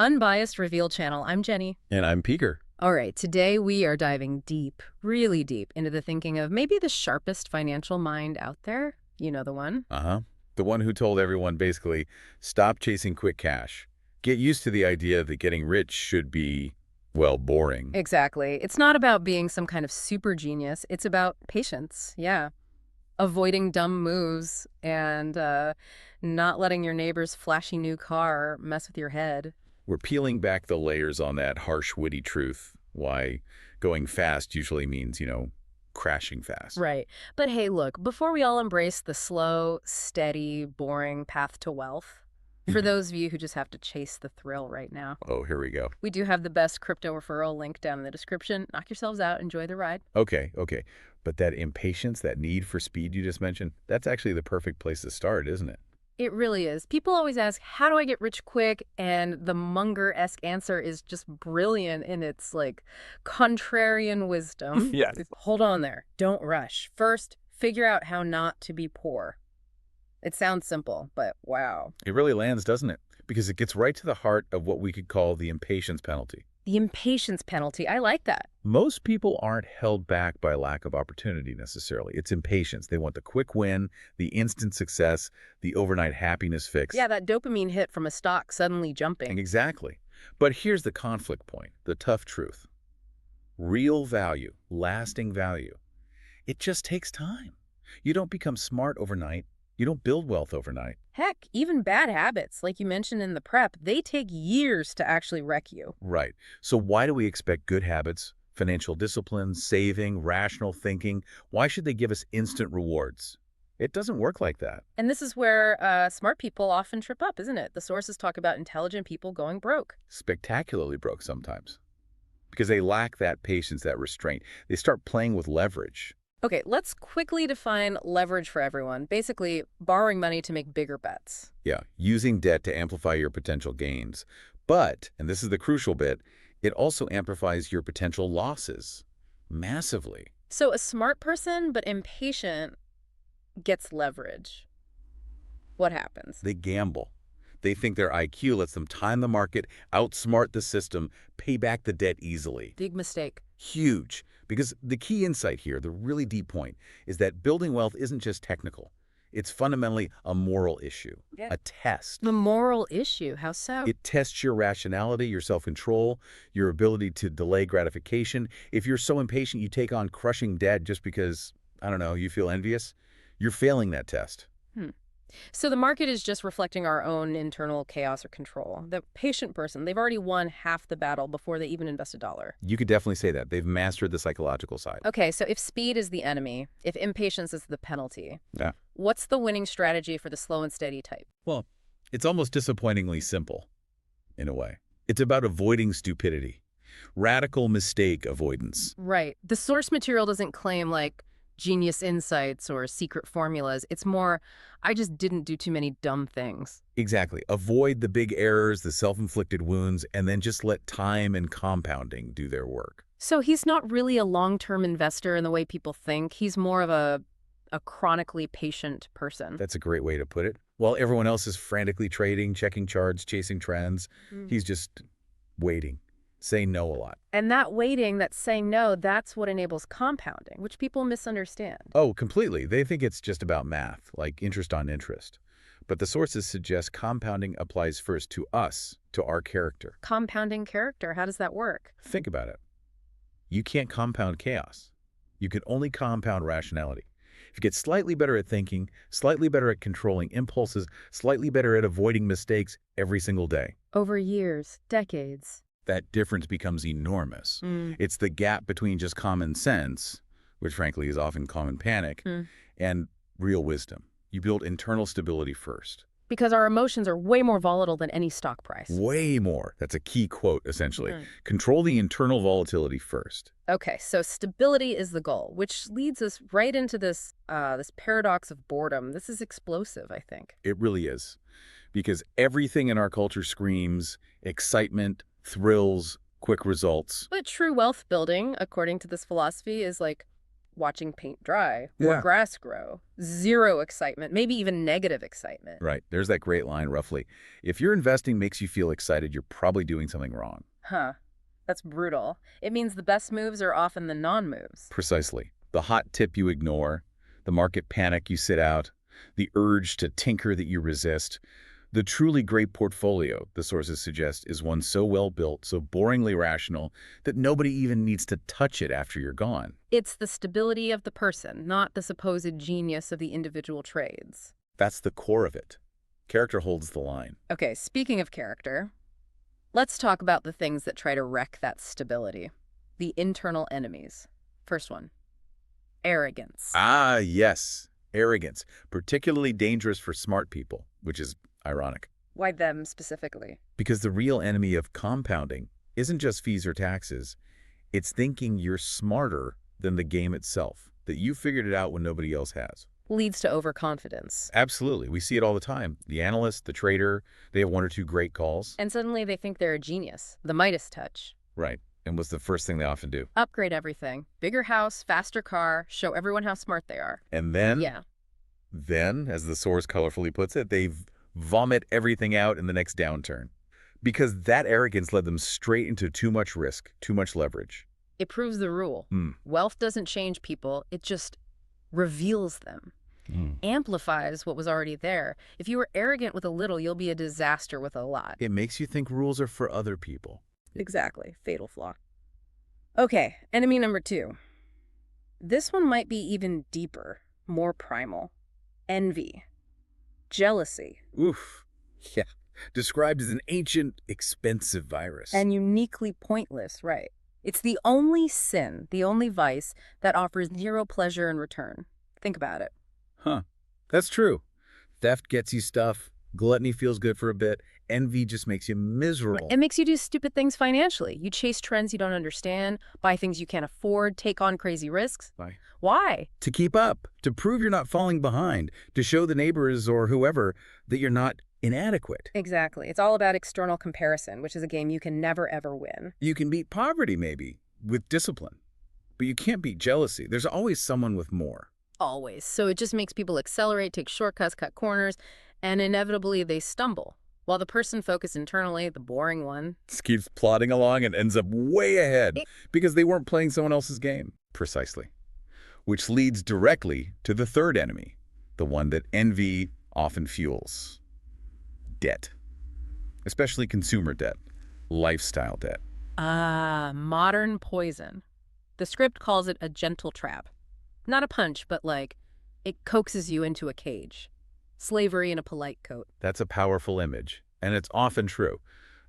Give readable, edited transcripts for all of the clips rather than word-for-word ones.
Unbiased Reveal channel. I'm Jenny. And I'm Peter. All right, today we are diving deep, really deep, into the thinking of maybe the sharpest financial mind out there. You know the one. Uh-huh. The one who told everyone basically, stop chasing quick cash. Get used to the idea that getting rich should be, well, boring. Exactly. It's not about being some kind of super genius. It's about patience. Yeah. Avoiding dumb moves and not letting your neighbor's flashy new car mess with your head. We're peeling back the layers on that harsh, witty truth. Why going fast usually means, crashing fast. Right. But hey, look, before we all embrace the slow, steady, boring path to wealth, for those of you who just have to chase the thrill right now, Oh, here we go. we do have the best crypto referral link down in the description. Knock yourselves out. Enjoy the ride. Okay. But that impatience, that need for speed you just mentioned, that's actually the perfect place to start, isn't it? It really is. People always ask, how do I get rich quick? And the Munger-esque answer is just brilliant in its, contrarian wisdom. Yes. Hold on there. Don't rush. First, figure out how not to be poor. It sounds simple, but wow. It really lands, doesn't it? Because it gets right to the heart of what we could call the impatience penalty. The impatience penalty. I like that. Most people aren't held back by lack of opportunity necessarily. It's impatience. They want the quick win, the instant success, the overnight happiness fix. Yeah, that dopamine hit from a stock suddenly jumping. Exactly. But here's the conflict point, the tough truth. Real value, lasting value, it just takes time. You don't become smart overnight. You don't build wealth overnight. Heck, even bad habits, like you mentioned in the prep, they take years to actually wreck you. Right. So why do we expect good habits, financial discipline, saving, rational thinking? Why should they give us instant rewards? It doesn't work like that. And this is where smart people often trip up, isn't it? The sources talk about intelligent people going broke. Spectacularly broke sometimes. Because they lack that patience, that restraint. They start playing with leverage. Okay, let's quickly define leverage for everyone. Basically, borrowing money to make bigger bets. Yeah, using debt to amplify your potential gains. But, and this is the crucial bit, it also amplifies your potential losses massively. So a smart person, but impatient, gets leverage. What happens? They gamble. They think their IQ lets them time the market, outsmart the system, pay back the debt easily. Big mistake. Huge. Because the key insight here, the really deep point, is that building wealth isn't just technical. It's fundamentally a moral issue, a test. The moral issue, how so? It tests your rationality, your self-control, your ability to delay gratification. If you're so impatient you take on crushing debt just because, I don't know, you feel envious, you're failing that test. So the market is just reflecting our own internal chaos or control. The patient person, they've already won half the battle before they even invest a dollar. You could definitely say that. They've mastered the psychological side. Okay, so if speed is the enemy, if impatience is the penalty, Yeah. what's the winning strategy for the slow and steady type? Well, it's almost disappointingly simple, in a way. It's about avoiding stupidity. Radical mistake avoidance. Right. The source material doesn't claim, genius insights or secret formulas. It's more, I just didn't do too many dumb things. Exactly. Avoid the big errors, the self-inflicted wounds, and then just let time and compounding do their work. So he's not really a long-term investor in the way people think. He's more of a chronically patient person. That's a great way to put it. While everyone else is frantically trading, checking charts, chasing trends, he's just waiting. Say no a lot. And that waiting, that saying no, that's what enables compounding, which people misunderstand. Oh, completely. They think it's just about math, like interest on interest. But the sources suggest compounding applies first to us, to our character. Compounding character, how does that work? Think about it. You can't compound chaos. You can only compound rationality. If you get slightly better at thinking, slightly better at controlling impulses, slightly better at avoiding mistakes every single day, Over years, decades. that difference becomes enormous. It's the gap between just common sense, which frankly is often common panic, and real wisdom. You build internal stability first. Because our emotions are way more volatile than any stock price. Way more. That's a key quote, essentially. Control the internal volatility first. Okay, so stability is the goal, which leads us right into this paradox of boredom. This is explosive, I think. It really is. Because everything in our culture screams excitement, thrills, quick results. But true wealth building, according to this philosophy, is watching paint dry or Yeah. grass grow. Zero excitement, maybe even negative excitement. Right. There's that great line, roughly. If your investing makes you feel excited, you're probably doing something wrong. Huh. That's brutal. It means the best moves are often the non-moves. Precisely. The hot tip you ignore, the market panic you sit out, the urge to tinker that you resist. The truly great portfolio, the sources suggest, is one so well built, so boringly rational, that nobody even needs to touch it after you're gone. It's the stability of the person, not the supposed genius of the individual trades. That's the core of it. Character holds the line. Okay, speaking of character, let's talk about the things that try to wreck that stability. The internal enemies. First one, arrogance. Ah, yes. Arrogance. Particularly dangerous for smart people, which is ironic. Why them specifically? Because the real enemy of compounding isn't just fees or taxes. It's thinking you're smarter than the game itself, that you figured it out when nobody else has. Leads to overconfidence. Absolutely. We see it all the time. The analyst, the trader, they have one or two great calls. And suddenly they think they're a genius. The Midas touch. Right. And what's the first thing they often do? Upgrade everything. Bigger house, faster car, show everyone how smart they are. And then, Yeah. as the source colorfully puts it, they vomit everything out in the next downturn. Because that arrogance led them straight into too much risk, too much leverage. It proves the rule. Wealth doesn't change people, it just reveals them. Amplifies what was already there. If you were arrogant with a little, you'll be a disaster with a lot. It makes you think rules are for other people. Exactly. Fatal flaw. Okay, enemy number 2. This one might be even deeper, more primal. Envy. Jealousy. Oof. Yeah. Described as an ancient, expensive virus. And uniquely pointless, right? It's the only sin, the only vice, that offers zero pleasure in return. Think about it. Huh. That's true. Theft gets you stuff. Gluttony feels good for a bit. Envy just makes you miserable. It makes you do stupid things financially. You chase trends you don't understand, buy things you can't afford, take on crazy risks. Why? Why? To keep up, to prove you're not falling behind, to show the neighbors or whoever that you're not inadequate. Exactly. It's all about external comparison, which is a game you can never, ever win. You can beat poverty, maybe, with discipline. But you can't beat jealousy. There's always someone with more. Always. So it just makes people accelerate, take shortcuts, cut corners, and inevitably they stumble. While the person focused internally, the boring one, Just keeps plodding along and ends up way ahead because they weren't playing someone else's game. Precisely. Which leads directly to the third enemy, the one that envy often fuels. Debt. Especially consumer debt, lifestyle debt. modern poison. The script calls it a gentle trap. Not a punch, but like, it coaxes you into a cage. Slavery in a polite coat. That's a powerful image, and it's often true,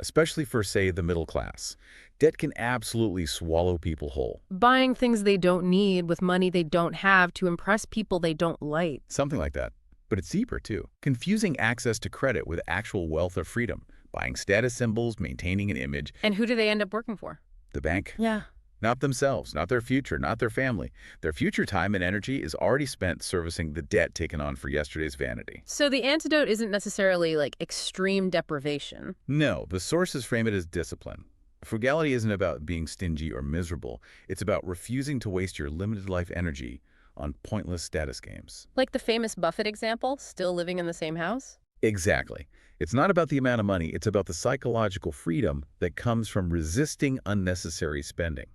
especially for, say, the middle class. Debt can absolutely swallow people whole. Buying things they don't need with money they don't have to impress people they don't like. Something like that. But it's deeper, too. Confusing access to credit with actual wealth or freedom. Buying status symbols, maintaining an image. And who do they end up working for? The bank. Yeah. Not themselves, not their future, not their family. Their future time and energy is already spent servicing the debt taken on for yesterday's vanity. So the antidote isn't necessarily like extreme deprivation. No, the sources frame it as discipline. Frugality isn't about being stingy or miserable. It's about refusing to waste your limited life energy on pointless status games. Like the famous Buffett example, still living in the same house? Exactly. It's not about the amount of money. It's about the psychological freedom that comes from resisting unnecessary spending.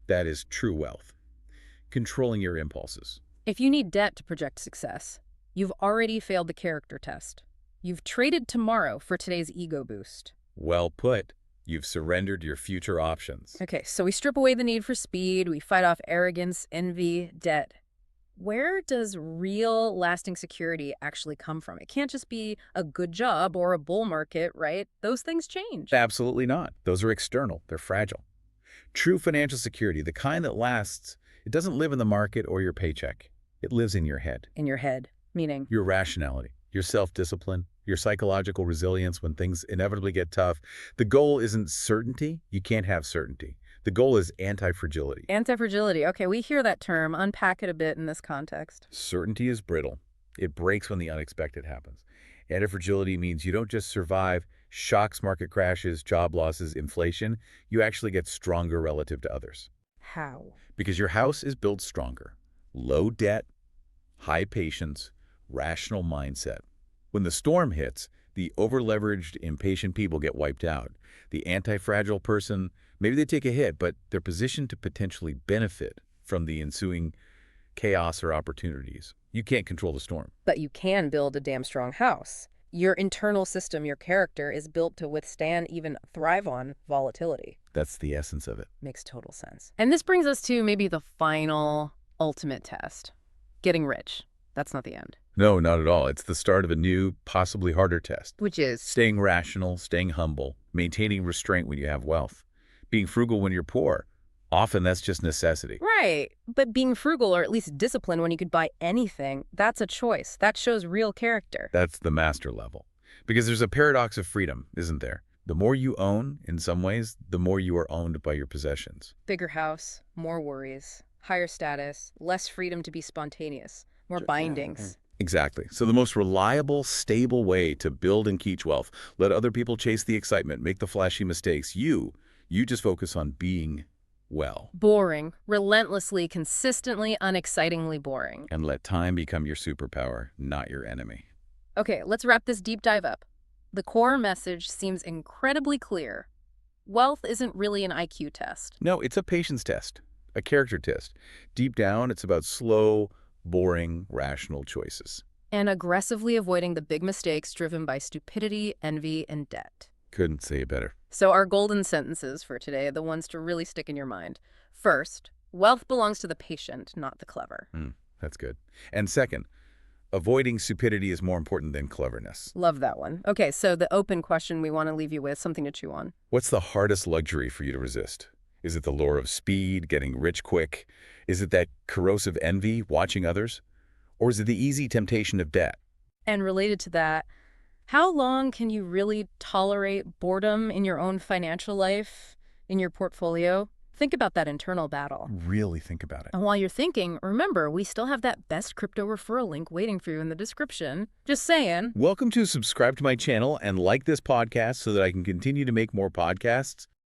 That is true wealth. Controlling your impulses. If you need debt to project success, you've already failed the character test. You've traded tomorrow for today's ego boost. Well put. You've surrendered your future options. Okay, so we strip away the need for speed, we fight off arrogance, envy, debt. Where does real lasting security actually come from? It can't just be a good job or a bull market, right? Those things change. Absolutely not. Those are external. They're fragile. True financial security, the kind that lasts, it doesn't live in the market or your paycheck. It lives in your head. In your head, meaning? Your rationality, your self-discipline, your psychological resilience when things inevitably get tough. The goal isn't certainty. You can't have certainty. The goal is anti-fragility. Anti-fragility. Okay, we hear that term. Unpack it a bit in this context. Certainty is brittle. It breaks when the unexpected happens. Anti-fragility means you don't just survive shocks, market crashes, job losses, inflation. You actually get stronger relative to others. How? Because your house is built stronger. Low debt, high patience, rational mindset. When the storm hits, the over-leveraged, impatient people get wiped out. The anti-fragile person, maybe they take a hit, but they're positioned to potentially benefit from the ensuing chaos or opportunities. You can't control the storm. But you can build a damn strong house. Your internal system, your character, is built to withstand, even thrive on, volatility. That's the essence of it. Makes total sense. And this brings us to maybe the final, ultimate test. Getting rich. That's not the end. No, not at all. It's the start of a new, possibly harder test. Which is? Staying rational, staying humble, maintaining restraint when you have wealth, being frugal when you're poor. Often that's just necessity. Right. But being frugal, or at least disciplined when you could buy anything, that's a choice. That shows real character. That's the master level. Because there's a paradox of freedom, isn't there? The more you own, in some ways, the more you are owned by your possessions. Bigger house, more worries, higher status, less freedom to be spontaneous, more bindings. Exactly. So the most reliable, stable way to build and keep wealth, let other people chase the excitement, make the flashy mistakes. You just focus on being well. Boring. Relentlessly, consistently, unexcitingly boring. And let time become your superpower, not your enemy. Okay, let's wrap this deep dive up. The core message seems incredibly clear. Wealth isn't really an IQ test. No, it's a patience test, a character test. Deep down, it's about slow, boring, rational choices. And aggressively avoiding the big mistakes driven by stupidity, envy, and debt. Couldn't say it better. So our golden sentences for today, the ones to really stick in your mind. First, wealth belongs to the patient, not the clever. That's good. And second, avoiding stupidity is more important than cleverness. Love that one. Okay, so the open question we want to leave you with, something to chew on. What's the hardest luxury for you to resist? Is it the lure of speed, getting rich quick? Is it that corrosive envy, watching others? Or is it the easy temptation of debt? And related to that, how long can you really tolerate boredom in your own financial life, in your portfolio? Think about that internal battle. Really think about it. And while you're thinking, remember, we still have that best crypto referral link waiting for you in the description. Just saying. Welcome to subscribe to my channel and like this podcast so that I can continue to make more podcasts